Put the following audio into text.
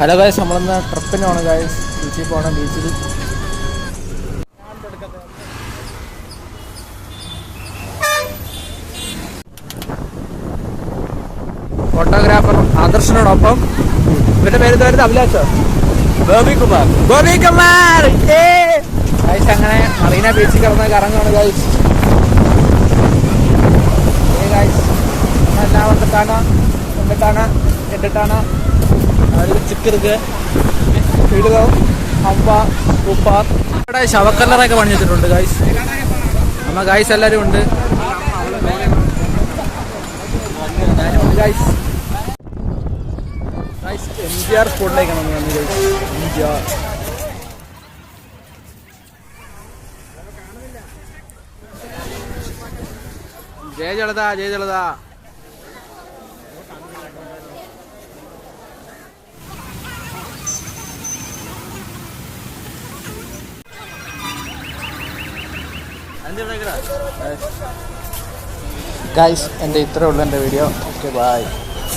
Hello guys, നമ്മളിന്ന് ട്രിപ്പിന് പോകണം ഗൈസ്. ബീച്ചിൽ പോകണം. ബീച്ചിൽ ഫോട്ടോഗ്രാഫർ ആദർശനോടൊപ്പം ഇവരുടെ പേര് വരുന്നത് അഭിലാഷോ, ഗോപികുമാർ ഗൈസ്. അങ്ങനെ മറീന ബീച്ചിൽ കിടന്ന് കറങ്ങാണ് ഗൈസ്. ഗൈസ് എല്ലാം എന്നിട്ടാണ് അവർക്ക് ചിക്കർക്ക് ഇടുകയും അമ്പ ഉപ്പാർ ഇവിടെ ശവക്കല്ലറൊക്കെ പണിഞ്ഞിട്ടുണ്ട് ഗൈസ്. നമ്മ ഗൈസ് എല്ലാവരും ഉണ്ട്. ഗൈസ് MGR സ്പോട്ടിലേക്കാണ് നമ്മൾ വന്നത് ഗൈസ്. MGR ജയലളിത. ഗൈസ് എൻ്റെ ഇത്രയേ ഉള്ളൂ എൻ്റെ വീഡിയോ. Okay bye.